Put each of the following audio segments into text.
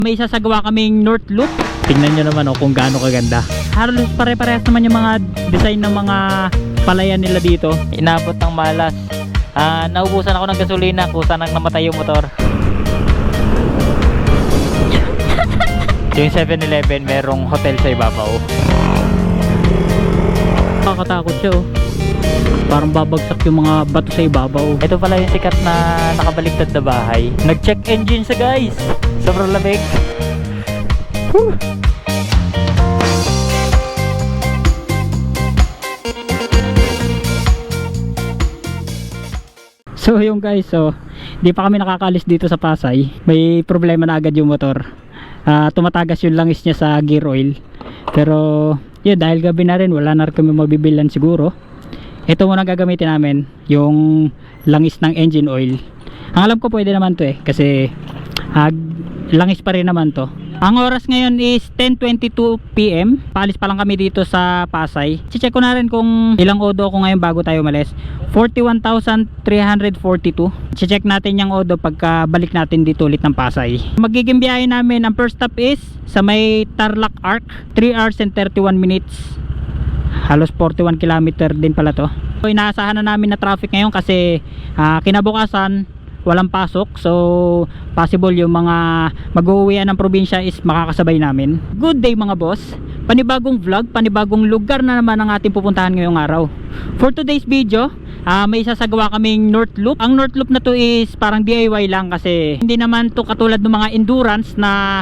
May isasagawa kaming North Loop. Tingnan nyo naman kung gaano kaganda. Halos pare-parehas naman yung mga design ng mga palayan nila dito. Inabot ng malas. Naubusan ako ng gasolina, kusa nang namatay yung motor. Yung 7-Eleven merong hotel sa ibabaw. Nakakatakot siya oh. Parang babagsak yung mga bato sa ibabaw. Ito pala yung sikat na nakabaligtad na bahay. Nag-check engine sa guys. Sobrang lamig. Whew. So yung guys, di pa kami nakakaalis dito sa Pasay. May problema na agad yung motor. Tumatagas yung langis niya sa gear oil. Pero yun, dahil gabi na rin, wala na rin kami mabibilan siguro. Ito muna gagamitin namin, yung langis ng engine oil. Ang alam ko pwede naman to kasi langis pa rin naman to. Ang oras ngayon is 10:22 PM. Paalis pa lang kami dito sa Pasay. Check ko na rin kung ilang odo ako ngayon bago tayo umalis. 41,342. Check natin yung odo pagka balik natin dito ulit ng Pasay. Magiging biyahe namin, ang first stop is sa may Tarlac Arc, 3 hours and 31 minutes. Halos 41 km din pala to. So inaasahan na namin na traffic ngayon kasi kinabukasan walang pasok, so possible yung mga mag-uwian ng probinsya is makakasabay namin. Good day mga boss, panibagong vlog, panibagong lugar na naman ang ating pupuntahan ngayong araw. For today's video, may isasagawa kaming North Loop. Ang North Loop na to is parang DIY lang kasi hindi naman to katulad ng mga endurance na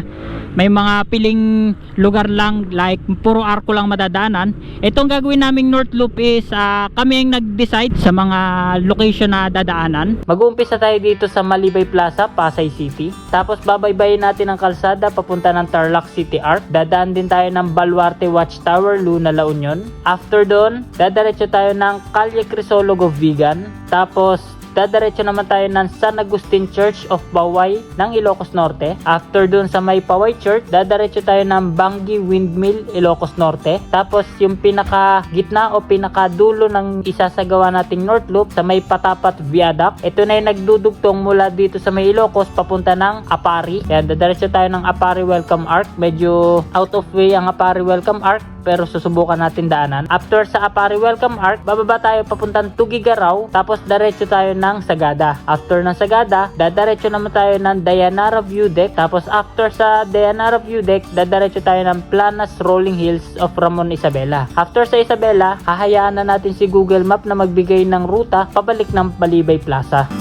may mga piling lugar lang, like puro arko lang madadaanan. Itong gagawin naming North Loop is kami ang nag-decide sa mga location na dadaanan. Mag-uumpisa tayo dito sa Malibay Plaza, Pasay City. Tapos babaybayin natin ang kalsada papunta ng Tarlac City Arc. Dadaan din tayo ng Baluarte Watchtower, Luna, La Union. After doon, dadaretso tayo ng Calle Crisologo, Vigan. Tapos dadaretso naman tayo ng San Agustin Church of Baway ng Ilocos Norte. After dun sa may Paway Church, dadaretso tayo ng Bangi Windmill, Ilocos Norte. Tapos yung pinaka gitna o pinaka dulo ng isasagawa nating North Loop sa may Patapat Viaduct. Ito na yung nagdudugtong mula dito sa may Ilocos papunta ng Apari. Yan, dadaretso tayo ng Apari Welcome Arc. Medyo out of way ang Apari Welcome Arc, pero susubukan natin daanan. After sa Apari Welcome Arc, bababa tayo papuntang Tugigaraw, tapos diretso tayo ng Sagada. After ng Sagada, dadiretso naman tayo ng Dayanara View Deck. Tapos after sa Dayanara View Deck, dadiretso tayo ng Planas Rolling Hills of Ramon Isabela. After sa Isabela, hahayaan na natin si Google Map na magbigay ng ruta pabalik ng Malibay Plaza.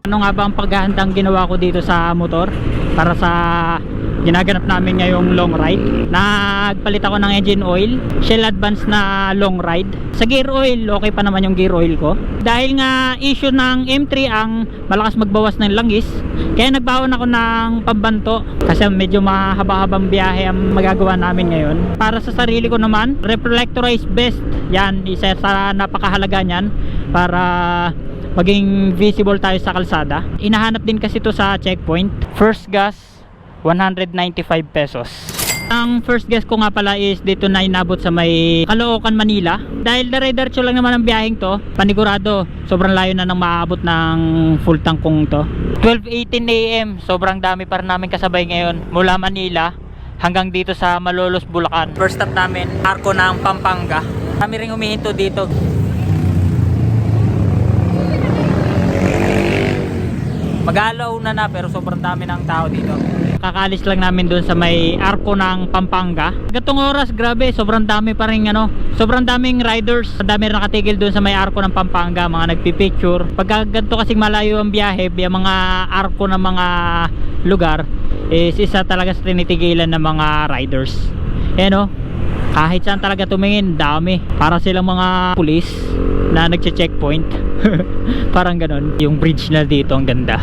Ano nga ba ang paghahandang ginawa ko dito sa motor para sa ginaganap namin ngayong long ride? Nagpalit ako ng engine oil, Shell Advance na long ride. Sa gear oil, okay pa naman yung gear oil ko. Dahil nga issue ng M3 ang malakas magbawas ng langis, kaya nagbaon ako ng pambanto kasi medyo mahaba-habang biyahe ang magagawa namin ngayon. Para sa sarili ko naman, reflectorized vest, yan isa sa napakahalaga niyan para maging visible tayo sa kalsada. Inahanap din kasi ito sa checkpoint. First gas, 195 pesos. Ang first gas ko nga pala is dito na inabot sa may Caloocan, Manila. Dahil dire-diretso lang naman ang biyaheng to, panigurado sobrang layo na nang maaabot ng full tank kong to. 12:18 AM, sobrang dami pa rin namin kasabay ngayon mula Manila hanggang dito sa Malolos, Bulacan. First stop namin, Arco ng Pampanga. Kami ring humihinto dito. Mag-aalaw na pero sobrang dami ng tao dito. Kakalis lang namin doon sa may Arco ng Pampanga. Gatong oras, grabe, sobrang dami pa rin sobrang daming riders. Ang dami rin nakatigil doon sa may Arco ng Pampanga, mga nagpipicture. Pagka ganito kasing malayo ang biyahe, yung mga arco ng mga lugar is isa talaga sa tinitigilan ng mga riders. Kahit saan talaga tumingin, dami. Para silang mga pulis na nagche-checkpoint. Parang ganon. Yung bridge na dito, ang ganda.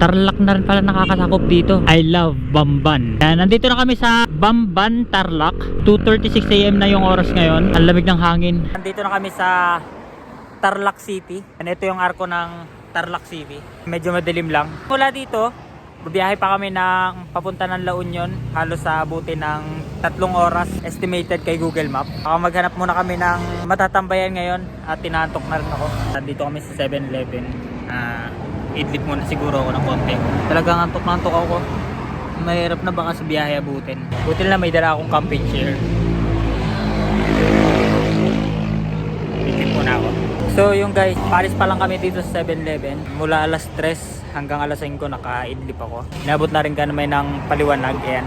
Tarlac na rin pala nakakasakop dito. I love Bamban. Nandito na kami sa Bamban, Tarlac. 2:36 AM na yung oras ngayon. Ang lamig ng hangin. Nandito na kami sa Tarlac City. Ito yung arko ng Tarlac City. Medyo madilim lang. Mula dito, Bubiyahe pa kami ng papunta ng La Union. Halos sa abuti ng 3 oras estimated kay Google Map. Maghanap muna kami ng matatambayan ngayon at tinaantok na rin ako. Dito kami sa 7-Eleven. Idlip muna siguro ako ng konti. Talagang antok na antok ako. Mahirap na baka sa biyahe abutin. Buti na may dala akong camping chair. Idlip muna ako. So yung guys, paris pa lang kami dito sa 7-Eleven. Mula alas 3 hanggang alas 5 naka-idlip ako. Inabot na rin kami ng paliwanag. Ayan,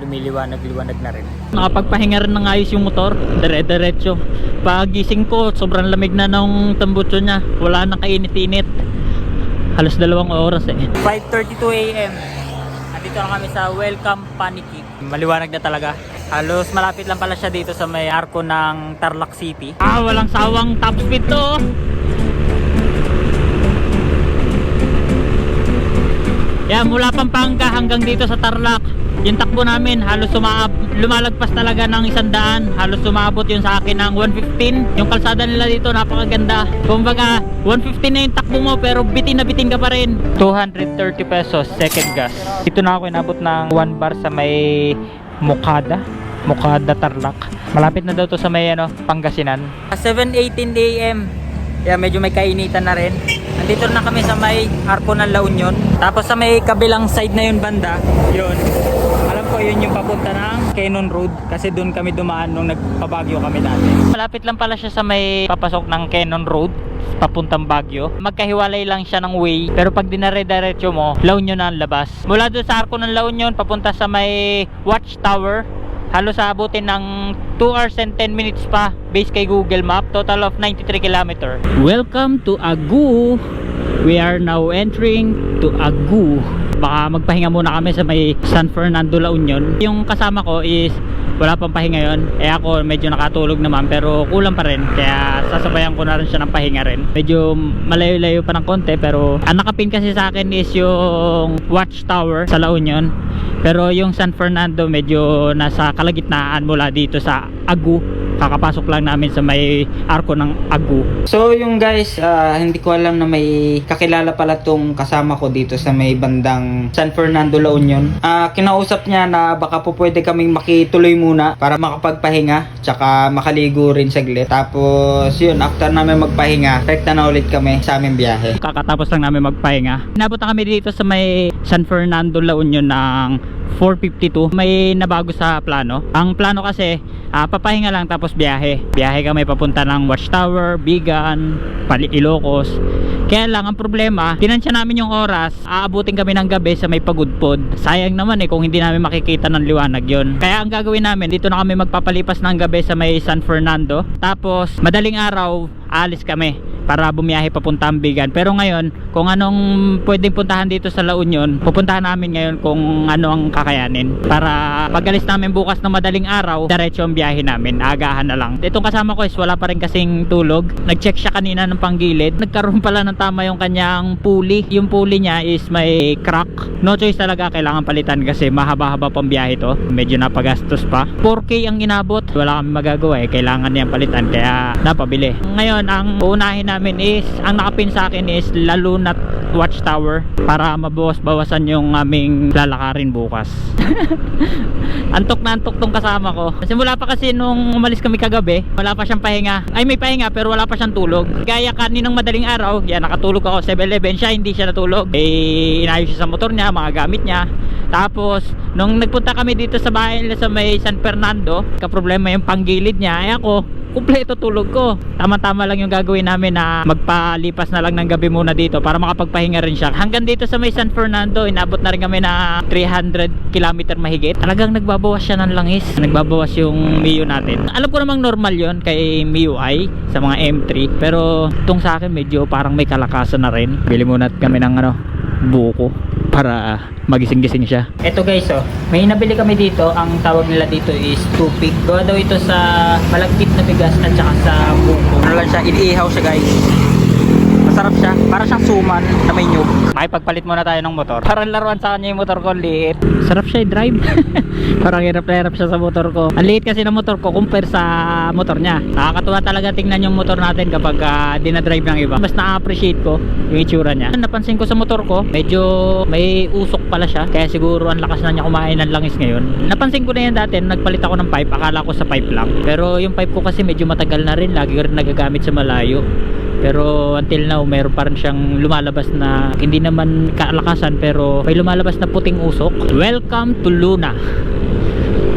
lumiliwanag-liwanag na rin. Nakapagpahinga rin ng ayos yung motor. Dire-diretso. Pagising ko, sobrang lamig na ng tambutso niya. Wala nang kainit-init. Halos 2 oras eh. 5:32 AM. Nandito na kami sa Welcome Paniki. Maliwanag na talaga. Halos malapit lang pala siya dito sa may arko ng Tarlac City. Walang sawang top speed to. Yan, mula Pampanga hanggang dito sa Tarlac. Yung takbo namin halos lumalagpas talaga ng 100. Halos sumabot yun sa akin ng 115. Yung kalsada nila dito napakaganda. Kumbaga 115 na yung takbo mo pero bitin na bitin ka pa rin. 230 pesos second gas. Dito na ako inabot ng 1 bar sa may Mokada Tarlac. Malapit na daw to sa may Pangasinan. 7:18 AM. Yeah, medyo may kainitan na rin. Nandito na kami sa may arko ng La Union. Tapos sa may kabilang side na yun banda, yun. Alam ko yun yung papunta ng Cannon Road kasi doon kami dumaan nung nagpabagyo kami dati. Malapit lang pala siya sa may papasok ng Cannon Road papuntang Baguio. Magkahiwalay lang siya ng way, pero pag dinare-diretso mo, La Union na ang labas. Mula doon sa arko ng La Union papunta sa may Watchtower, halos abutin ng 2 hours and 10 minutes pa based kay Google Map. Total of 93 km. Welcome to Agu. We are now entering to Agu. Baka magpahinga muna kami sa may San Fernando, La Union. Yung kasama ko is wala pang pahinga yon. Ako medyo nakatulog naman pero kulang pa rin. Kaya sasabayan ko na rin siya ng pahinga rin. Medyo malayo-layo pa ng konti pero ang nakapin kasi sa akin is yung Watchtower sa La Union. Pero yung San Fernando medyo nasa kalagitnaan mula dito sa Agu. Kakapasok lang namin sa may arko ng Agu. So yung guys, hindi ko alam na may kakilala pala tong kasama ko dito sa may bandang San Fernando, La Union. Kinausap niya na baka po pwede kaming makituloy muna para makapagpahinga tsaka makaligo rin saglit. Tapos yun, after namin magpahinga, rekta na ulit kami sa aming biyahe. Kakatapos lang namin magpahinga. Inabot na kami dito sa may San Fernando, La Union ng 4:52. May nabago sa plano. Ang plano kasi papahinga lang tapos biyahe kami papunta ng Watchtower, Bigan, Ilocos. Kaya lang ang problema, tinansya namin yung oras, aabutin kami ng gabi sa may Pagudpod. Sayang naman kung hindi namin makikita ng liwanag yon. Kaya ang gagawin namin, dito na kami magpapalipas ng gabi sa may San Fernando. Tapos madaling araw alis kami para bumiyahe papuntang Bigan. Pero ngayon, kung anong pwedeng puntahan dito sa La Union, pupuntahan namin ngayon kung ano ang kakayanin. Para pag-alis namin bukas ng madaling araw, diretso ang biyahe namin. Agahan na lang. Itong kasama ko is wala pa rin kasing tulog. Nag-check siya kanina ng panggilid. Nagkaroon pala ng tama yung kanyang pulley. Yung pulley niya is may crack. No choice talaga, kailangan palitan kasi mahaba-haba pang biyahe to. Medyo napagastos pa. 4K ang inabot. Wala kami magagawa kailangan niyang palitan kaya napabili. Ngayon, ang uunahin namin is, ang nakapin sa akin is Lalo na Watchtower para mabawas-bawasan yung aming lalakarin bukas. Antok na antok tong kasama ko. Simula pa kasi nung umalis kami kagabi, wala pa siyang pahinga. Ay, may pahinga pero wala pa siyang tulog. Gaya kaninang madaling araw, yan, nakatulog ako 7-11, siya hindi siya natulog. Inayos siya sa motor niya, mga gamit niya. Tapos nung nagpunta kami dito sa bahay nila sa may San Fernando, kaproblema yung panggilid niya. Ako, kumpleto tulog ko. Tama-tama lang yung gagawin namin na magpalipas na lang ng gabi muna dito para makapagpahinga rin siya. Hanggang dito sa may San Fernando, inabot na rin kami na 300 km mahigit. Talagang nagbabawas siya ng langis. Nagbabawas yung Mio natin. Alam ko namang normal yon kay MIUI sa mga M3. Pero itong sa akin medyo parang may kalakasan na rin. Bili muna kami ng buko para magising-gising siya. Ito guys, may nabili kami dito. Ang tawag nila dito is tupig. Gawa daw ito sa malagkit na bigas at saka sa buko. Ano lang siya, iniihaw siya guys. Masarap siya, para siyang suman na may nyug. Makipagpalit muna tayo ng motor. Parang laruan sa kanya yung motor ko, liit. Sarap siya i-drive. Parang hirap na hirap siya sa motor ko. Ang liit kasi ng motor ko compare sa motor niya. Nakakatuwa talaga tingnan yung motor natin kapag dinadrive ng iba. Mas na-appreciate ko yung itsura niya. Napansin ko sa motor ko, medyo may usok pala siya. Kaya siguro ang lakas na niya kumain ng langis ngayon. Napansin ko na yan dati, nagpalit ako ng pipe. Akala ko sa pipe lang. Pero yung pipe ko kasi medyo matagal na rin. Lagi ko rin nagagamit sa malayo. Pero until now mayroon pa rin siyang lumalabas na hindi naman kalakasan pero may lumalabas na puting usok. Welcome to Luna.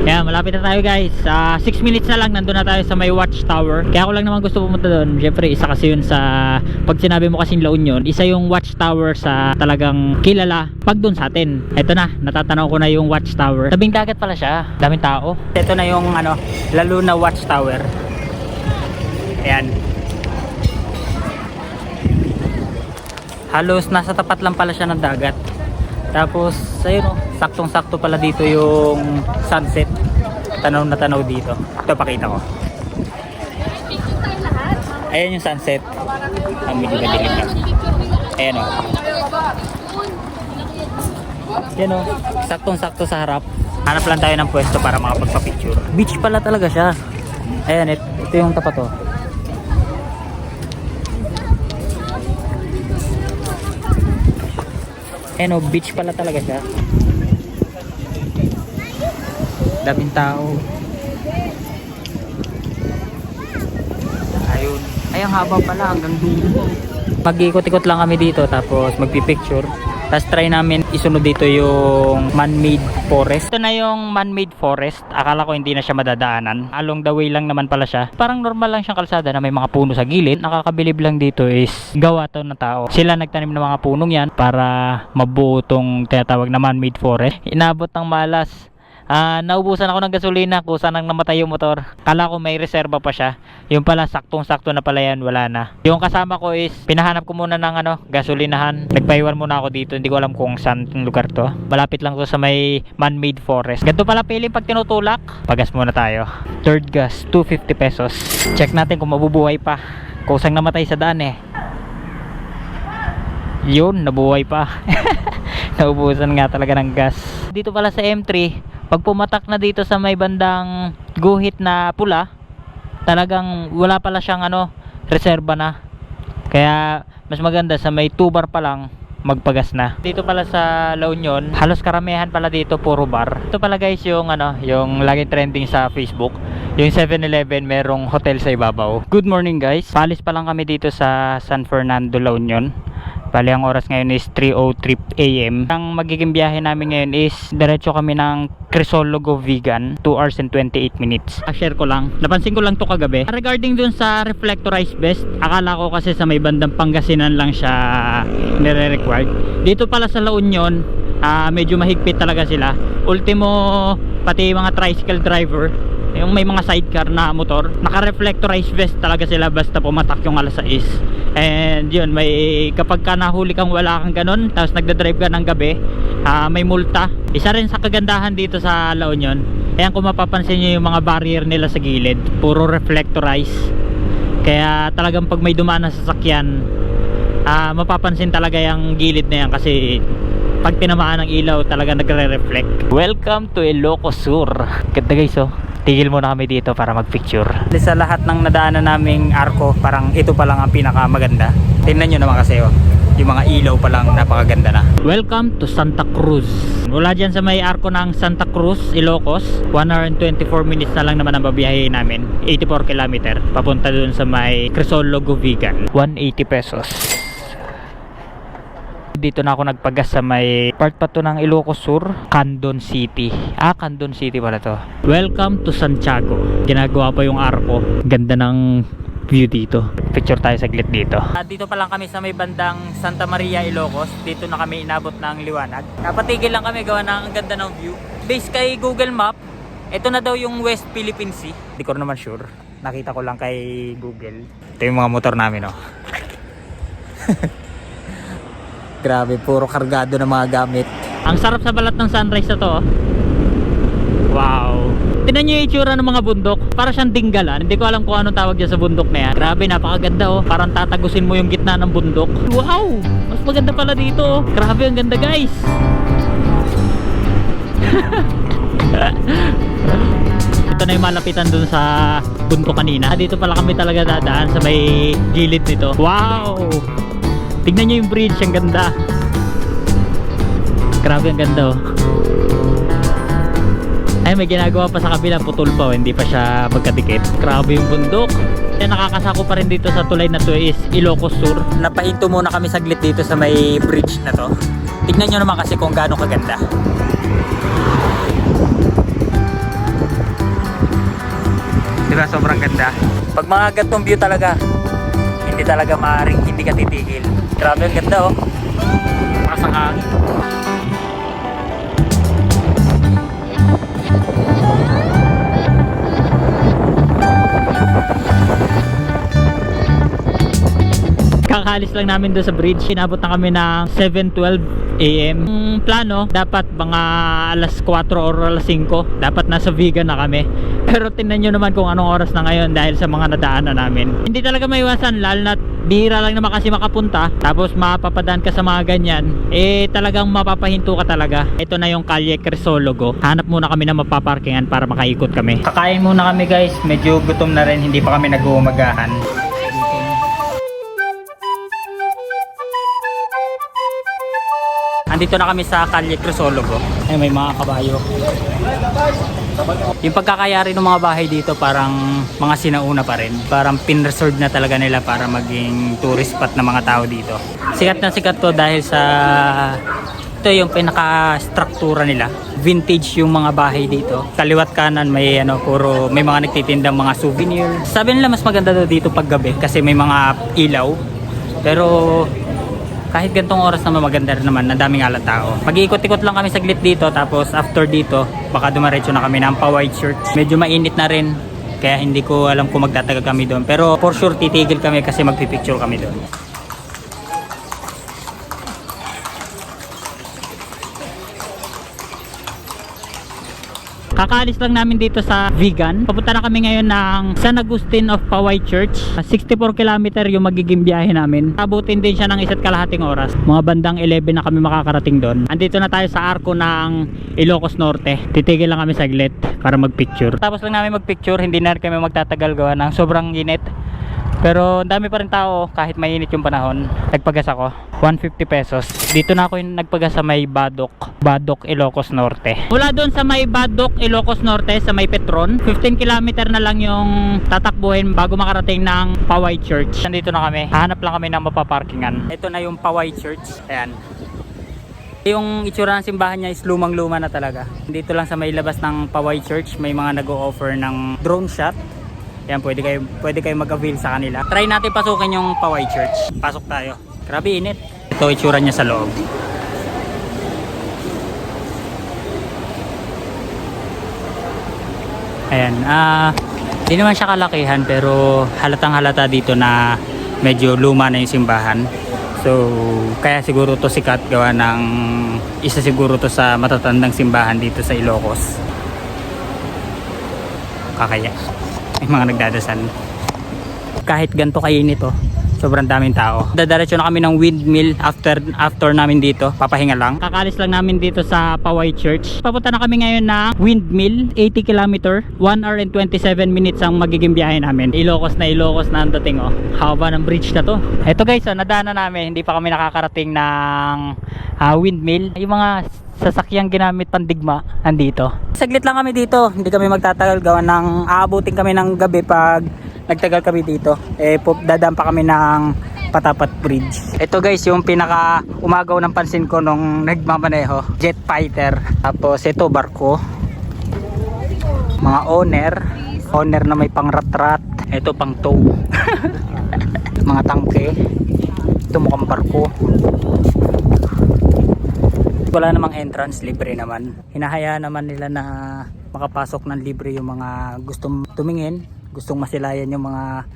Kaya malapit na tayo guys. 6 minutes na lang nandun na tayo sa may watchtower. Kaya ako lang naman gusto pumunta doon. Syempre isa kasi yun sa pag sinabi mo kasing La Union, isa yung watchtower sa talagang kilala pag doon sa atin. Ito na, natatanaw ko na yung watchtower. Tabing dagat pala siya. Daming tao. Ito na yung La Luna watchtower. Ayan. Halos nasa tapat lang pala siya ng dagat. Tapos ayun saktong sakto pala dito yung sunset. Tanaw na tanaw dito. Ito pakita ko. Ayan yung sunset. Ang medyo madilim na. Ayan o. Ayan o. Saktong sakto sa harap. Hanap lang tayo ng pwesto para makapagpa-picture. Beach pala talaga siya. Ayan ito yung tapat o. Ayan o, beach pala talaga siya. Daming tao. Ayun. Ay, ang haba pala hanggang dulo. Mag-ikot-ikot lang kami dito tapos magpipicture. Tapos try namin isunod dito yung man-made forest. Ito na yung man-made forest. Akala ko hindi na siya madadaanan. Along the way lang naman pala siya. Parang normal lang siyang kalsada na may mga puno sa gilid. Nakakabilib lang dito is gawa to na tao. Sila nagtanim ng mga punong yan para mabuo tong tinatawag na man-made forest. Inabot ng malas. Naubusan ako ng gasolina kusa nang namatay yung motor. Kala ko may reserba pa siya. Yung pala saktong sakto na pala yan, wala na. Yung kasama ko is pinahanap ko muna ng gasolinahan. Nagpaiwan muna ako dito. Hindi ko alam kung saan lugar to. Malapit lang to sa may man-made forest. Ganito pala feeling pag tinutulak. Pagas muna tayo. Third gas 250 pesos. Check natin kung mabubuhay pa. Kusang namatay sa daan eh. Yun, nabuhay pa. Naubusan nga talaga ng gas. Dito pala sa M3, pag pumatak na dito sa may bandang guhit na pula, talagang wala pala siyang reserba na. Kaya mas maganda sa may 2 bar pa lang magpagas na. Dito pala sa La Union, halos karamihan pala dito puro bar. Ito pala guys yung yung laging trending sa Facebook. Yung 7-Eleven merong hotel sa ibabaw. Good morning guys. Palis pa lang kami dito sa San Fernando, La Union. Bali ang oras ngayon is 3:03 AM. Ang magiging biyahe namin ngayon is diretso kami ng Crisologo Vegan, 2 hours and 28 minutes. Share ko lang, napansin ko lang to kagabi. Regarding dun sa reflectorized vest, akala ko kasi sa may bandang Pangasinan lang siya nire-required. Dito pala sa La Union, medyo mahigpit talaga sila. Ultimo, pati mga tricycle driver, yung may mga sidecar na motor, naka-reflectorized vest talaga sila basta pumatak yung alas 6. And yun, may kapag ka nahuli kang wala kang ganun, tapos nagdadrive ka ng gabi, may multa. Isa rin sa kagandahan dito sa La Union, ayan kung mapapansin nyo yung mga barrier nila sa gilid, puro reflectorized. Kaya talagang pag may dumaan na sasakyan, mapapansin talaga yung gilid na yan kasi pag tinamaan ng ilaw talaga nagre-reflect. Welcome to Ilocos Sur. Ganda guys oh. Tigil muna kami dito para magpicture. Sa lahat ng nadaanan naming arko, parang ito pa lang ang pinakamaganda. Tingnan nyo naman kasi oh, yung mga ilaw pa lang napakaganda na. Welcome to Santa Cruz. Mula dyan sa may arko ng Santa Cruz, Ilocos, 1 hour and 24 minutes na lang naman ang babiyahe namin. 84 km papunta dun sa may Crisologo Vegan. 180 pesos. Dito na ako nagpagas sa may part pa to ng Ilocos Sur, Candon City. Candon City pala to. Welcome to Santiago. Ginagawa pa yung arko. Ganda ng view dito. Picture tayo saglit dito. Dito pa lang kami sa may bandang Santa Maria, Ilocos. Dito na kami inabot ng liwanag. Napatigil lang kami gawa ng ang ganda ng view. Based kay Google Map, ito na daw yung West Philippine Sea. Hindi ko naman sure. Nakita ko lang kay Google. Ito yung mga motor namin oh. Grabe, puro kargado ng mga gamit. Ang sarap sa balat ng sunrise na to. Wow. Tignan nyo yung itsura ng mga bundok. Para siyang dinggalan. Hindi ko alam kung anong tawag dyan sa bundok na yan. Grabe, napakaganda oh. Parang tatagusin mo yung gitna ng bundok. Wow! Mas maganda pala dito oh. Grabe, ang ganda guys. Ito na yung malapitan dun sa bundok kanina. Dito pala kami talaga dadaan sa may gilid nito. Wow! Tignan nyo yung bridge, ang ganda. Grabe, ang ganda oh. Ay, may ginagawa pa sa kabila, putol pa oh. Hindi pa siya magkadikit. Grabe yung bundok. Kaya nakakasako pa rin dito sa tulay na to is Ilocos Sur. Napahinto muna kami saglit dito sa may bridge na to. Tignan nyo naman kasi kung gaano kaganda. Diba, sobrang ganda. Pag mga gantong view talaga, hindi talaga maaaring hindi ka titigil. Grabe, ang ganda oh. Makasang kakaalis lang namin doon sa bridge. Inabot na kami ng 7:12 AM. Yung plano, dapat mga alas 4 or alas 5 dapat nasa Vigan na kami. Pero tingnan nyo naman kung anong oras na ngayon dahil sa mga nadaanan namin. Hindi talaga maiwasan, lalo na bihira lang naman kasi makapunta. Tapos mapapadaan ka sa mga ganyan, eh talagang mapapahinto ka talaga. Ito na yung Calle Crisologo. Hanap muna kami na mapaparkingan para makaikot kami. Kakain muna kami guys, medyo gutom na rin, hindi pa kami nag-uumagahan. Andito na kami sa Calle Crisologo. Ay, may mga kabayo. Yung pagkakayari ng mga bahay dito parang mga sinauna pa rin. Parang pin-reserve na talaga nila para maging tourist spot ng mga tao dito. Sikat na sikat to dahil sa ito yung pinaka-struktura nila. Vintage yung mga bahay dito. Kaliwat kanan may puro may mga nagtitindang mga souvenir. Sabi nila mas maganda daw dito pag gabi kasi may mga ilaw. Pero kahit gantong oras naman maganda rin naman, ang daming alat tao. Mag-iikot-ikot lang kami saglit dito, tapos after dito baka dumaretso na kami ng Poway Church. Medyo mainit na rin kaya hindi ko alam kung magtatagal kami doon, pero for sure titigil kami kasi magpipicture kami doon. Kakaalis lang namin dito sa Vigan. Papunta na kami ngayon ng San Agustin of Poway Church. 64 km yung magiging biyahe namin. Abutin din siya ng 1.5 oras. Mga bandang 11 na kami makakarating doon. Andito na tayo sa arko ng Ilocos Norte. Titigil lang kami saglit para magpicture. Tapos lang namin magpicture, hindi na kami magtatagal gawa ng sobrang init. Pero ang dami pa rin tao kahit mainit yung panahon. Nagpagas ako, 150 pesos. Dito na ako yung nagpagas sa may Badok, Ilocos Norte. Mula doon sa may Badok, Ilocos Norte, sa may Petron, 15 km na lang yung tatakbuhin bago makarating ng Poway Church. Nandito na kami, hahanap lang kami ng mapaparkingan. Ito na yung Poway Church, ayan. Yung itsura ng simbahan niya is lumang-luma na talaga. Dito lang sa may labas ng Poway Church, may mga nag-o-offer ng drone shot. Yan, pwede kayo mag-avail sa kanila. Try natin pasukin yung Poway Church. Pasok tayo. Grabe init. Ito itsura niya sa loob. Ayan, di naman siya kalakihan pero halatang halata dito na medyo luma na yung simbahan. So, kaya siguro to sikat gawa ng isa siguro to sa matatandang simbahan dito sa Ilocos. Kakaya. May mga nagdadasal. Kahit ganito kainit oh, sobrang daming tao. Dadiretso na kami ng windmill after namin dito. Papahinga lang. Kakalis lang namin dito sa Poway Church. Papunta na kami ngayon na windmill, 80 km, 1 hour and 27 minutes ang magiging biyahe namin. Ilocos na ang dating oh. Haba ng bridge na to. Eto guys, oh, nadaanan namin. Hindi pa kami nakakarating ng windmill. Yung mga sasakyang ginamit pandigma andito. Saglit lang kami dito, hindi kami magtatagal gawa ng aabutin kami ng gabi pag nagtagal kami dito. Dadaan pa kami ng Patapat Bridge. Ito guys yung pinaka umagaw ng pansin ko nung nagmamaneho, jet fighter. Tapos ito barko, mga owner na may pang rat-rat. Ito pang tow. Mga tangke. Ito mukhang barko. Wala namang entrance, libre naman. Hinahayaan naman nila na makapasok ng libre yung mga gustong tumingin, gustong masilayan yung mga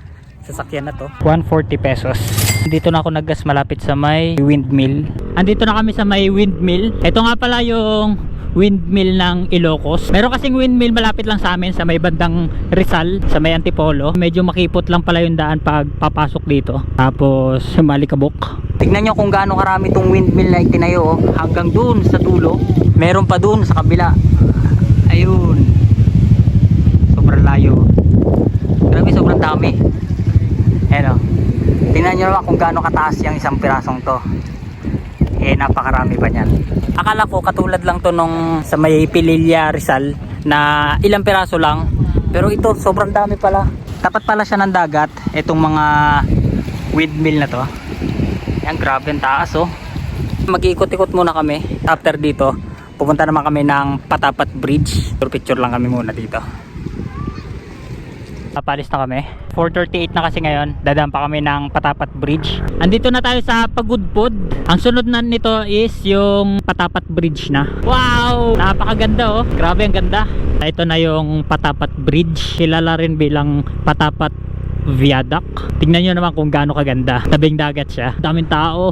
sasakyan na to. 140 pesos. Dito na ako naggas malapit sa may windmill. Andito na kami sa may windmill. Ito nga pala yung windmill ng Ilocos. Meron kasing windmill malapit lang sa amin sa may bandang Rizal, sa may Antipolo. Medyo makipot lang pala yung daan pag papasok dito. Tapos Malikabok. Tignan nyo kung gaano karami tong windmill na itinayo, oh. Hanggang dun sa dulo. Meron pa dun sa kabila. Ayun. Sobrang layo. Grabe, sobrang dami. Ayan, oh. Tingnan nyo naman kung gaano kataas yung isang pirasong to. Eh, napakarami pa niyan. Akala ko katulad lang to nung sa may Pililla Rizal na ilang piraso lang. Pero ito, sobrang dami pala. Tapat pala siya ng dagat. Itong mga windmill na to. Ayan, grabe ang taas, oh. Mag-iikot-ikot muna kami. After dito, pupunta naman kami ng Patapat Bridge. Picture lang kami muna dito. Papalis na kami. 4:38 na kasi ngayon. Dadaan pa kami ng Patapat Bridge. Andito na tayo sa Pagudpod. Ang sunod na nito is yung Patapat Bridge na. Wow! Napakaganda, oh. Grabe ang ganda. Ito na yung Patapat Bridge. Kilala rin bilang Patapat Viaduct. Tingnan nyo naman kung gaano kaganda. Tabing dagat siya. Daming tao.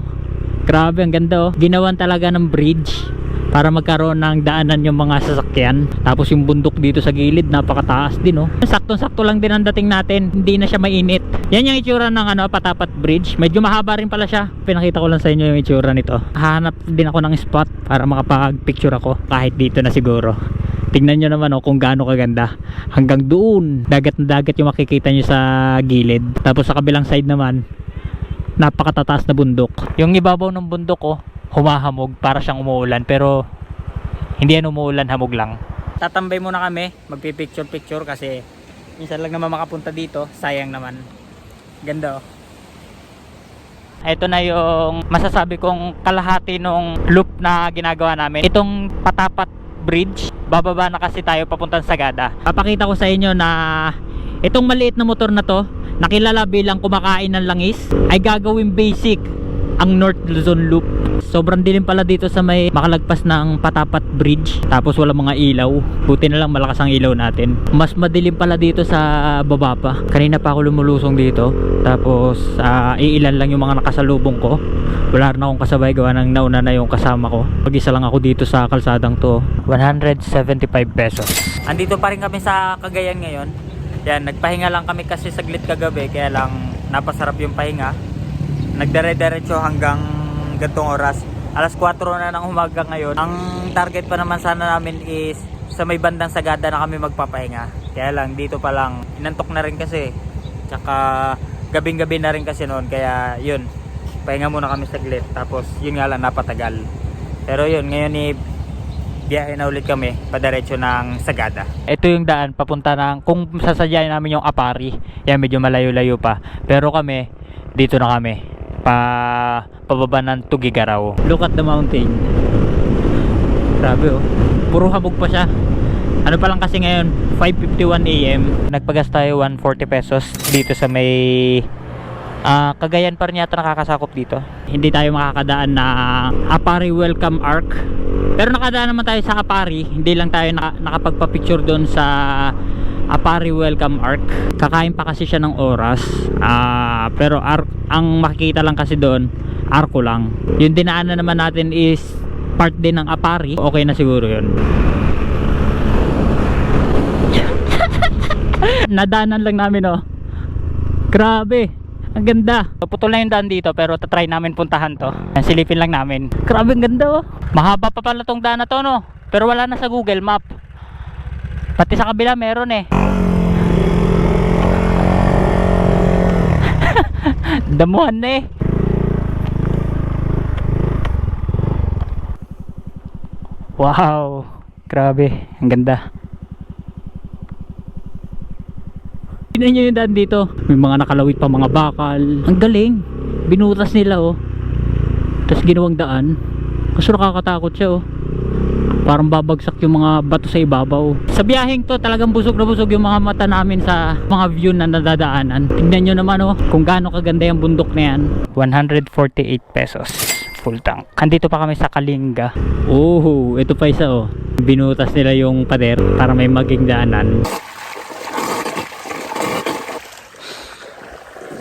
Grabe ang ganda, oh. Ginawan talaga ng bridge para magkaroon ng daanan yung mga sasakyan. Tapos yung bundok dito sa gilid, napakataas din, oh. Saktong-sakto lang din ang dating natin. Hindi na siya mainit. Yan yung itsura ng Patapat Bridge. Medyo mahaba rin pala siya. Pinakita ko lang sa inyo yung itsura nito. Hahanap din ako ng spot para makapag-picture ako kahit dito na siguro. Tingnan nyo naman, oh, kung gaano kaganda. Hanggang doon, dagat na dagat yung makikita nyo sa gilid. Tapos sa kabilang side naman, napakatataas na bundok. Yung ibabaw ng bundok, oh, humahamog para siyang umuulan, pero hindi yan umuulan, hamog lang. Tatambay muna kami, magpipicture kasi minsan lang naman makapunta dito, sayang naman. Ganda, oh. Ito na yung masasabi kong kalahati nung loop na ginagawa namin. Itong Patapat Bridge, bababa na kasi tayo papuntang Sagada. Papakita ko sa inyo na itong maliit na motor na to, nakilala bilang kumakain ng langis, ay gagawing basic ang North Luzon Loop. Sobrang dilim pala dito sa may makalagpas ng Patapat Bridge. Tapos wala mga ilaw. Buti na lang malakas ang ilaw natin. Mas madilim pala dito sa baba pa. Kanina pa ako lumulusong dito. Tapos iilan lang yung mga nakasalubong ko. Wala rin akong kasabay, gawa ng nauna na yung kasama ko. Mag-isa lang ako dito sa kalsadang to. 175 pesos. Andito pa rin kami sa Cagayan ngayon. Yan, nagpahinga lang kami kasi saglit kagabi. Kaya lang napasarap yung pahinga. Nagdire-diretso hanggang gantong oras. Alas 4 na ng umaga ngayon. Ang target pa naman sana namin is sa may bandang Sagada na kami magpapahinga. Kaya lang dito pa lang inantok na rin kasi. Tsaka gabing-gabi na rin kasi noon. Kaya yun, pahinga muna kami saglit. Tapos yun nga lang, napatagal. Pero yun, ngayon biyahe na ulit kami padiretso ng Sagada. Ito yung daan papunta ng, kung sasadyain namin yung Apari, yan medyo malayo-layo pa. Pero kami, dito na kami pababa ng Tugigaraw. Look at the mountain. Grabe, oh. Puro habog pa siya. Ano pa lang kasi ngayon, 5:51 AM. Nagpagas tayo 140 pesos dito sa may Cagayan pa rin yata nakakasakop dito. Hindi tayo makakadaan na Apari Welcome Arc. Pero nakadaan naman tayo sa Apari. Hindi lang tayo nakapagpa-picture doon sa Apari Welcome Arc. Kakain pa kasi siya ng oras. Pero ang makikita lang kasi doon, arko lang. Yung dinaanan naman natin is part din ng Apari. Okay na siguro yun. Nadaanan lang namin, oh. Grabe, ang ganda. Putol na yung daan dito pero tatry namin puntahan to. Silipin lang namin. Grabe, ang ganda, oh. Mahaba pa pala tong daan na to, no? Pero wala na sa Google Map. Pati sa kabila meron, eh. Damuhan na, eh. Wow, grabe, ang ganda. Tignan nyo yung daan dito. May mga nakalawit pa, mga bakal. Ang galing. Binutas nila, oh. Tapos ginawang daan. Kaso nakakatakot siya, oh. Parang babagsak yung mga bato sa ibabaw. Sa biyaheng to, talagang busog na busog yung mga mata namin sa mga view na nadadaanan. Tignan nyo naman, oh, kung gaano kaganda yung bundok na yan. 148 pesos full tank. Andito pa kami sa Kalinga. Oh, ito pa isa, oh. Binutas nila yung pader para may maging daanan.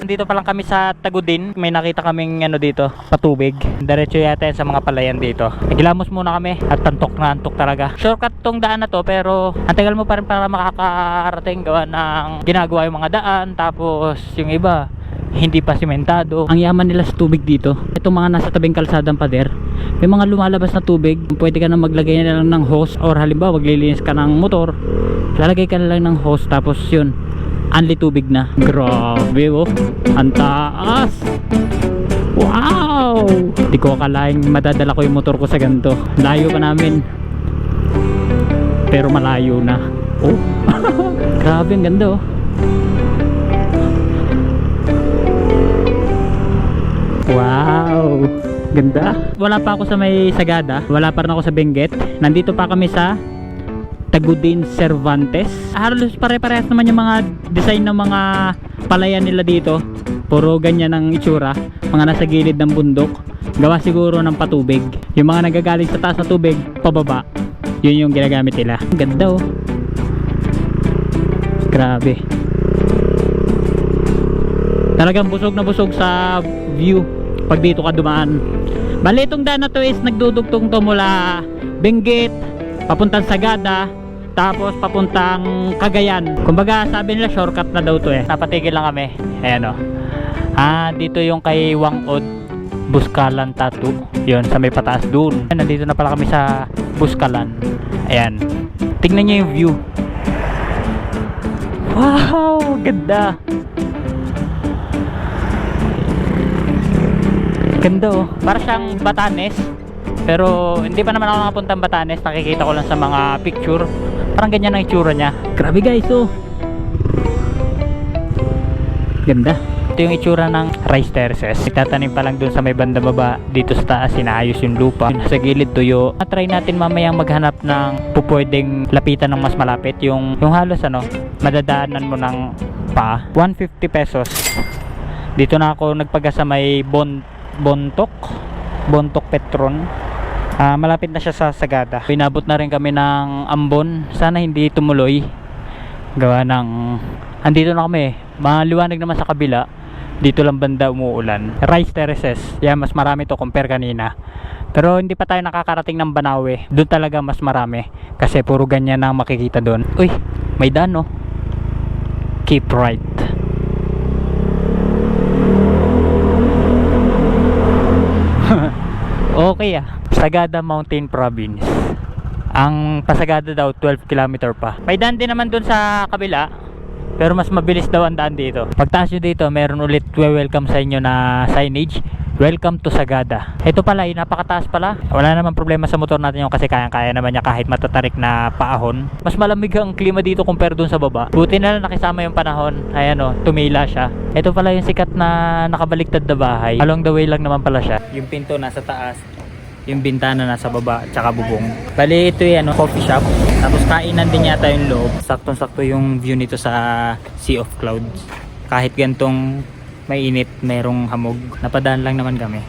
nandito pa lang kami sa Tagudin. May nakita kaming ano dito, patubig. Diretso yata yan sa mga palayan dito. Nagilamos muna kami at antok na antok talaga. Shortcut tong daan na to, pero ang tagal mo pa rin para makakarating, gawa ng ginagawa yung mga daan. Tapos yung iba hindi pa simentado. Ang yaman nila sa tubig dito. Itong mga nasa tabing kalsadang pader, may mga lumalabas na tubig. Pwede ka na maglagay na lang ng hose, or halimbawa maglilinis ka ng motor, lalagay ka na lang ng hose, tapos yun, anli tubig na. Grabe oh, ang taas. Wow, di ko akalaing madadala ko yung motor ko sa ganito. Layo pa namin, pero malayo na. Oh grabe, ang ganda oh. Wow, ganda. Wala pa ako sa may Sagada, wala pa rin ako sa Benguet. Nandito pa kami sa Tagudin Cervantes. Halos pare-parehas naman yung mga design ng mga palayan nila dito. Puro ganyan ang itsura, mga nasa gilid ng bundok. Gawa siguro ng patubig. Yung mga nagagaling sa taas na tubig, pababa, yun yung ginagamit nila. Ganda oh, grabe. Talagang busog na busog sa view pag dito ka dumaan. Bali, itong daan na to is nagdudugtong to mula Benguet papuntang Sagada, tapos papuntang Cagayan. Kumbaga sabi nila shortcut na daw to eh. Napatigil lang kami. Ayan o. Dito yung kay Wangod Buskalan Tattoo. Yun, sa may pataas dun. Nandito na pala kami sa Buskalan. Ayan. Tingnan nyo yung view. Wow, ganda. Ganda oh, para siyang Batanes, pero hindi pa naman ako nakapuntang Batanes. Nakikita ko lang sa mga picture, parang ganyan ang itsura niya. Grabe guys oh, ganda. Ito yung itsura ng rice terraces. Itatanim pa lang dun sa may banda baba. Dito sa taas inaayos yung lupa, sa gilid tuyo. Try natin mamayang maghanap ng pupwedeng lapitan ng mas malapit. Yung halos ano, madadaanan mo ng pa 150 pesos. Dito na ako nagpaga sa may Bontok Petron. Malapit na siya sa Sagada. Pinabot na rin kami ng Ambon. Sana hindi tumuloy, gawa ng andito na kami. Maliwanag naman sa kabila. Dito lang banda umuulan. Rice terraces, yeah, mas marami to compare kanina. Pero hindi pa tayo nakakarating ng Banawe. Doon talaga mas marami, kasi puro ganyan na makikita doon. Uy, may daan no. Keep right. Okay Sagada Mountain Province. Ang Pasagada daw 12 km pa. May daan din naman dun sa kabila, pero mas mabilis daw ang daan dito. Pagtaas nyo dito, meron ulit welcome sa inyo na signage. Welcome to Sagada. Ito pala, napakataas pala. Wala naman problema sa motor natin yung, kasi kayang-kaya naman niya kahit matatarik na paahon. Mas malamig ang klima dito compare dun sa baba. Buti na lang nakisama yung panahon. Ayan o, tumila siya. Ito pala yung sikat na nakabaliktad na bahay. Along the way lang naman pala siya. Yung pinto nasa taas, yung bintana nasa baba, tsaka bubong. Bali ito yung coffee shop. Tapos kainan din yata yung loob. Saktong-sakto yung view nito sa Sea of Clouds. Kahit gantong mainit, merong hamog. Napadaan lang naman kami.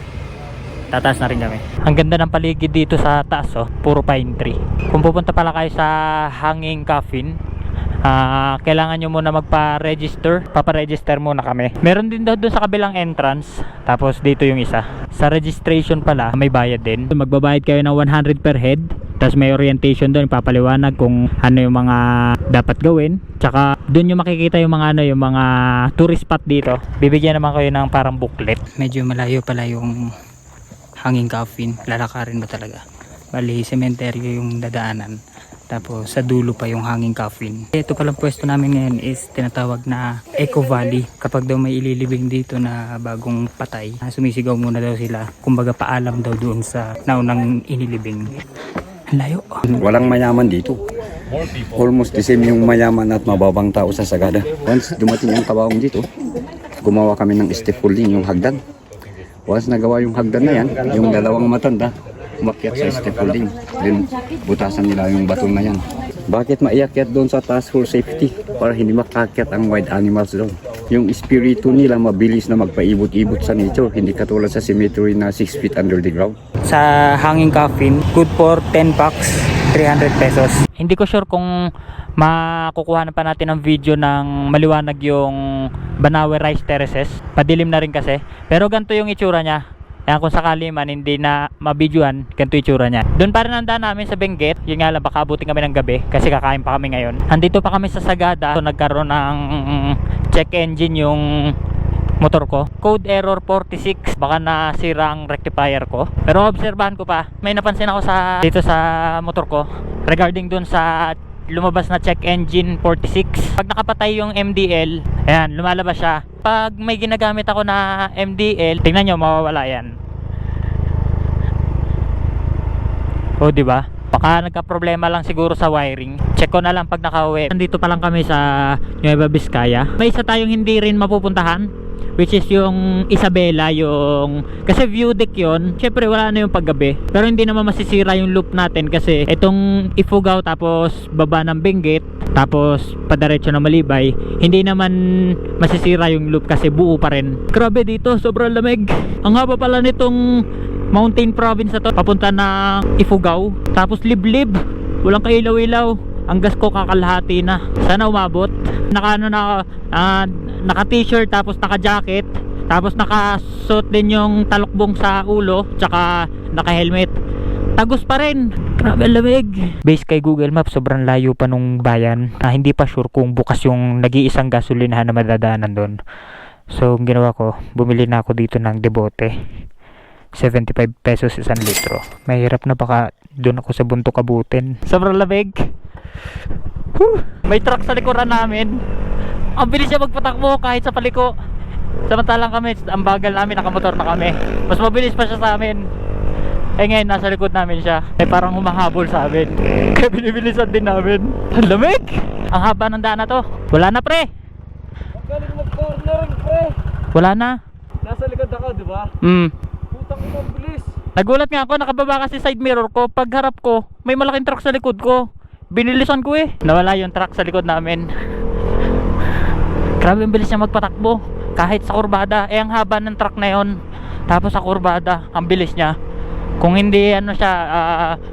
Tataas na rin kami. Ang ganda ng paligid dito sa taas oh, puro pine tree. Kung pupunta pala kayo sa Hanging Coffin, kailangan nyo muna magpa-register. Papa-register muna kami. Meron din daw doon sa kabilang entrance. Tapos dito yung isa. Sa registration pala, may bayad din. Magbabayad kayo ng 100 per head. Tapos may orientation doon, papaliwanag kung ano yung mga dapat gawin. Tsaka doon yung makikita yung mga yung mga tourist spot dito. Bibigyan naman kayo ng parang booklet. Medyo malayo pala yung Hanging Coffin. Lalakarin mo talaga. Bali, cemetery yung dadaanan. Tapos sa dulo pa yung Hanging Coffin. Ito palang pwesto namin ngayon is tinatawag na Eco Valley. Kapag daw may ililibing dito na bagong patay, sumisigaw muna daw sila. Kumbaga paalam daw doon sa naunang inilibing. Layo. Walang mayaman dito. Almost the same yung mayaman at mababang tao sa Sagada. Once dumating ang kabaong dito, gumawa kami ng scaffolding, yung hagdan. Once nagawa yung hagdan na yan, yung dalawang matanda umakyat sa scaffolding. Then butasan nila yung bato na yan. Bakit maiakyat doon sa taas for safety? Para hindi makakyat ang wild animals doon. Yung espiritu nila mabilis na magpaibot-ibot sa nature. Hindi katulad sa cemetery na 6 feet under the ground. Sa Hanging Coffin, good for 10 bucks. 300 pesos. Hindi ko sure kung makukuha pa natin ng video ng maliwanag yung Banawe Rice Terraces. Padilim na rin kasi. Pero ganito yung itsura niya. Kaya kung sakali man hindi na mabidyoan, ganito yung itsura niya. Doon pa rin ang daan namin sa Benguet. Yun nga lang, baka abutin kami ng gabi kasi kakain pa kami ngayon. Andito pa kami sa Sagada. So, nagkaroon ng check engine yung motor ko. Code error 46. Baka nasira ang rectifier ko. Pero obserbahan ko pa. May napansin ako dito sa motor ko regarding dun sa lumabas na check engine 46. Pag nakapatay yung MDL, ayan, lumalabas siya. Pag may ginagamit ako na MDL, tingnan nyo, mawawala yan. O, diba? Baka nagka-problema lang siguro sa wiring. Check ko na lang pag nakauwi. Nandito pa lang kami sa Nueva Vizcaya. May isa tayong hindi rin mapupuntahan, which is yung Isabela, yung kasi view deck yun. Syempre wala na yung paggabi, pero hindi naman masisira yung loop natin kasi itong Ifugao tapos baba ng Benguet tapos padiretso na Malibay, hindi naman masisira yung loop kasi buo pa rin. Grabe dito, sobrang lamig. Ang haba pala nitong mountain province na to papunta na Ifugao, tapos liblib, walang kailaw-ilaw. Ang gas ko kakalahati na. Sana umabot. Naka t-shirt tapos naka jacket, tapos nakasuot din yung talukbong sa ulo, tsaka naka helmet. Tagos pa rin. Grabe lamig. Based kay Google Maps, sobrang layo pa nung bayan. Hindi pa sure kung bukas yung nag-iisang gasolinahan na madadaanan doon. So ang ginawa ko, bumili na ako dito ng Debote. 75 pesos 1 litro. Mahirap na, baka doon ako sa buntok abutin. Sobrang lamig. May truck sa likuran namin. Ang bilis siya magpatakbo kahit sa paliko. Samantalang kami, ang bagal namin, nakamotor na kami. Mas mabilis pa siya sa amin. Eh ngayon, nasa likod namin siya. Eh parang humahabol sa amin. Kaya binibilisan din namin. Ang lamig! Ang haba ng daan na to. Wala na, pre! Magaling mag-cornering, pre! Wala na. Nasa likod ako, di ba? Putang ina, ang bilis! Nagulat nga ako, nakababa kasi side mirror ko. Pag harap ko, may malaking truck sa likod ko. Binilisan ko eh. Nawala yung truck sa likod namin. Grabe ang bilis niya magpatakbo. Kahit sa kurbada. Eh ang haba ng truck na yon. Tapos sa kurbada, ang bilis niya. Kung hindi ano siya,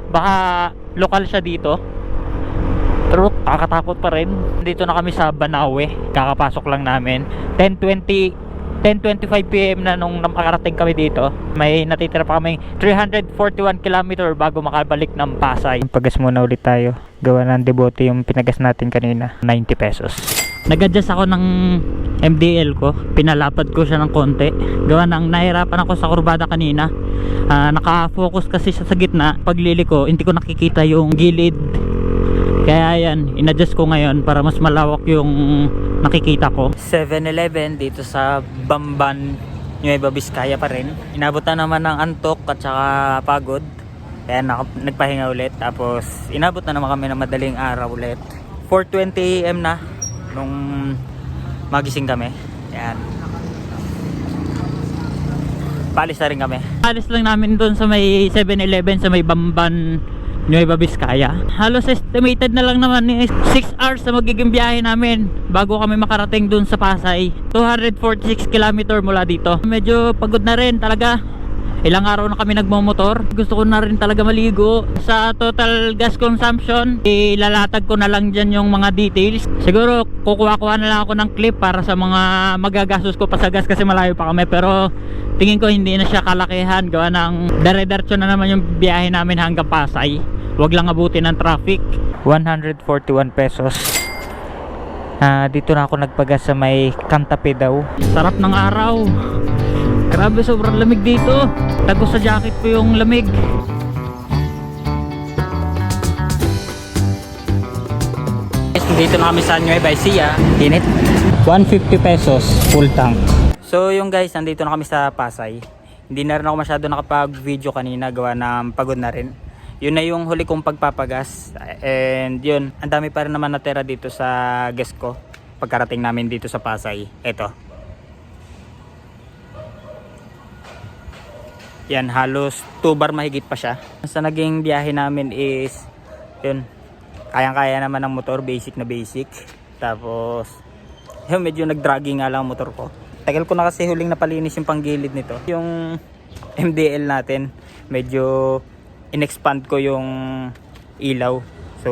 baka lokal siya dito. Pero kakatakot pa rin. Dito na kami sa Banawe. Kakapasok lang namin. 10:25 PM na nung nakarating kami dito. May natitira pa kami 341 km bago makabalik ng Pasay. Pagas muna ulit tayo. Gawa ng Debote yung pinagas natin kanina, 90 pesos. Nag-adjust ako ng MDL ko. Pinalapad ko siya ng konti. Gawa ng nahirapan ako sa kurbada kanina. Naka-focus kasi siya sa gitna. Pagliliko, hindi ko nakikita yung gilid. Kaya yan, in-adjust ko ngayon para mas malawak yung nakikita ko. 7-Eleven dito sa Bamban, Nueva Vizcaya pa rin. Inabot na naman ng antok at saka pagod. Kaya nagpahinga ulit. Tapos inabot na naman kami ng madaling araw ulit. 4:20 AM na nung magising kami. Yan. Paalis na rin kami. Paalis lang namin doon sa may 7-Eleven sa may Bamban, Nueva Vizcaya. Halos estimated na lang naman 6 hours na magiging biyahe namin bago kami makarating dun sa Pasay. 246 km mula dito. Medyo pagod na rin talaga. Ilang araw na kami nagmamotor. Gusto ko na rin talaga maligo. Sa total gas consumption, ilalatag ko na lang dyan yung mga details. Siguro kukuha na lang ako ng clip para sa mga magagastos ko pa sa gas kasi malayo pa kami. Pero tingin ko hindi na siya kalakihan. Gawa ng dire-diretso na naman yung biyahe namin hanggang Pasay. Huwag lang abutin ng traffic. 141 pesos. Dito na ako nagpagas sa may Kantape daw. Sarap ng araw. Grabe, sobrang lamig dito. Tagos sa jacket ko yung lamig. Dito na kami sa Nueva Ecija. Init. 150 pesos full tank. So yung guys, nandito na kami sa Pasay. Hindi na rin ako masyado nakapag-video kanina. Gawa na pagod na rin. Yun na yung huli kong pagpapagas. And yun, ang dami pa rin naman natira dito sa gas ko pagkarating namin dito sa Pasay. Eto. Yan, halos 2 bar mahigit pa siya. Sa naging biyahe namin is yun, kayang-kaya naman ng motor, basic na basic. Tapos yun, medyo nag-dragging nga lang ang motor ko. Tagal ko na kasi huling napalinis yung panggilid nito. Yung MDL natin, medyo in-expand ko yung ilaw. So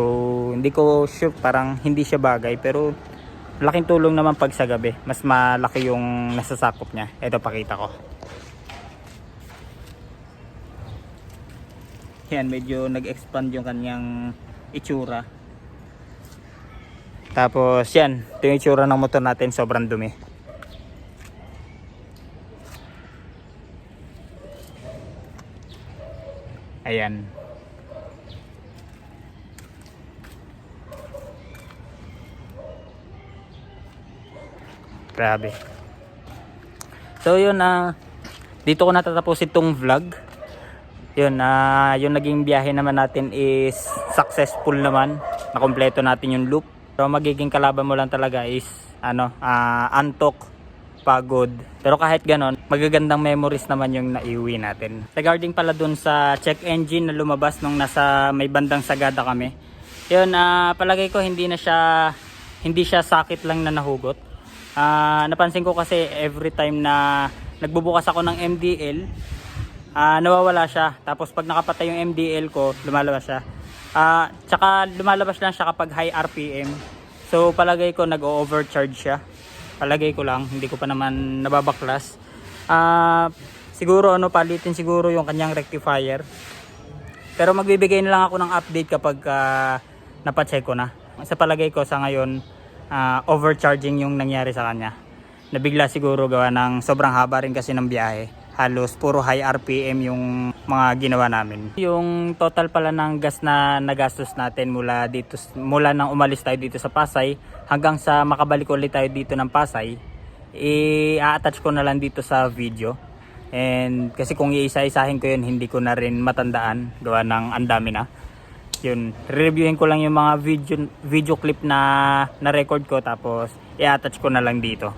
hindi ko sure, parang hindi siya bagay, pero laking tulong naman pag sa gabi. Mas malaki yung nasasakop niya. Ito, pakita ko. Yan, medyo nag-expand yung kanyang itsura. Tapos yan, ito yung itsura ng motor natin, sobrang dumi. Ayan. Grabe. So yun, dito ko natatapos itong vlog. Yun, yung naging biyahe naman natin is successful naman. Nakompleto natin yung loop. Pero magiging kalaban mo lang talaga is antok, pagod. Pero kahit ganon, magagandang memories naman yung naiuwi natin. Regarding pala dun sa check engine na lumabas nung nasa may bandang Sagada kami. Yun, palagay ko hindi siya sakit lang na nahugot. Napansin ko kasi every time na nagbubukas ako ng MDL, nawawala siya. Tapos pag nakapatay yung MDL ko, lumalabas siya. Tsaka lumalabas lang siya kapag high RPM. So palagay ko nag-overcharge siya. Palagay ko lang, hindi ko pa naman nababaklas. Siguro palitin siguro yung kanyang rectifier. Pero magbibigay na lang ako ng update kapag napacheck ko na. Sa palagay ko sa ngayon, overcharging yung nangyari sa kanya. Nabigla siguro gawa ng sobrang haba rin kasi ng biyahe. Halos puro high RPM yung mga ginawa namin. Yung total pala ng gas na nagastos natin mula nang umalis tayo dito sa Pasay hanggang sa makabalik ulit tayo dito ng Pasay, i-attach ko na lang dito sa video. And kasi kung iisa-isahin ko yun, hindi ko na rin matandaan gawa ng andami na. Yun, reviewin ko lang yung mga video clip na record ko, tapos i-attach ko na lang dito.